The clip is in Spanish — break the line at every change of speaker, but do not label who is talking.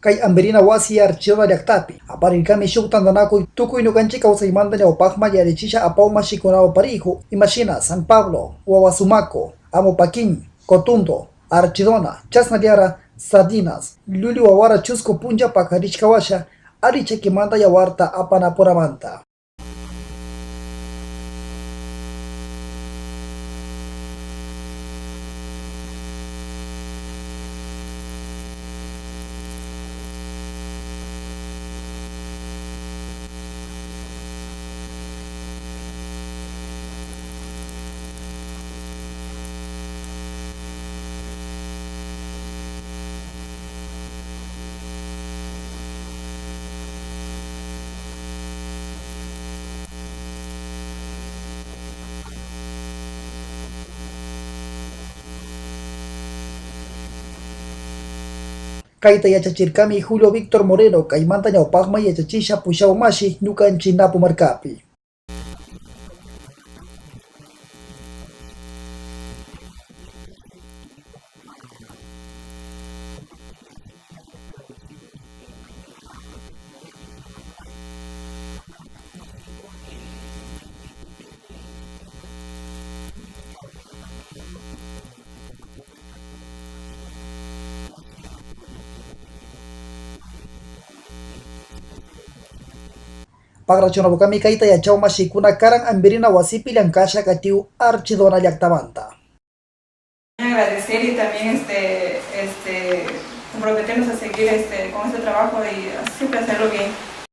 kay amberina wasi archiva llaqtapi aparirkami shuk tantanakuy tukuy ñukanchik kawsaymanta ñawpaqma yarichisha apawma shikunawan parihu imashina San Pablo, Wawasumaco, Amopaquín, Cotundo, Archidona, Chasnaliara, Sardinas, Luli wawara chusco puncha pakarishkawasha arichakimanta yawarta apanapuramanta. Kayta yachachirkami Julio Víctor Moreno kaymanta ñawpaqma yachachisha pushawmashi ñukanchik Napu markapi. Pagrachonapukami kayta yachawma shikuna karan ambirina wasipi llankasha katiu Archidona llaqtamanta.
Agradecer y también comprometernos a seguir con este trabajo y siempre hacerlo bien.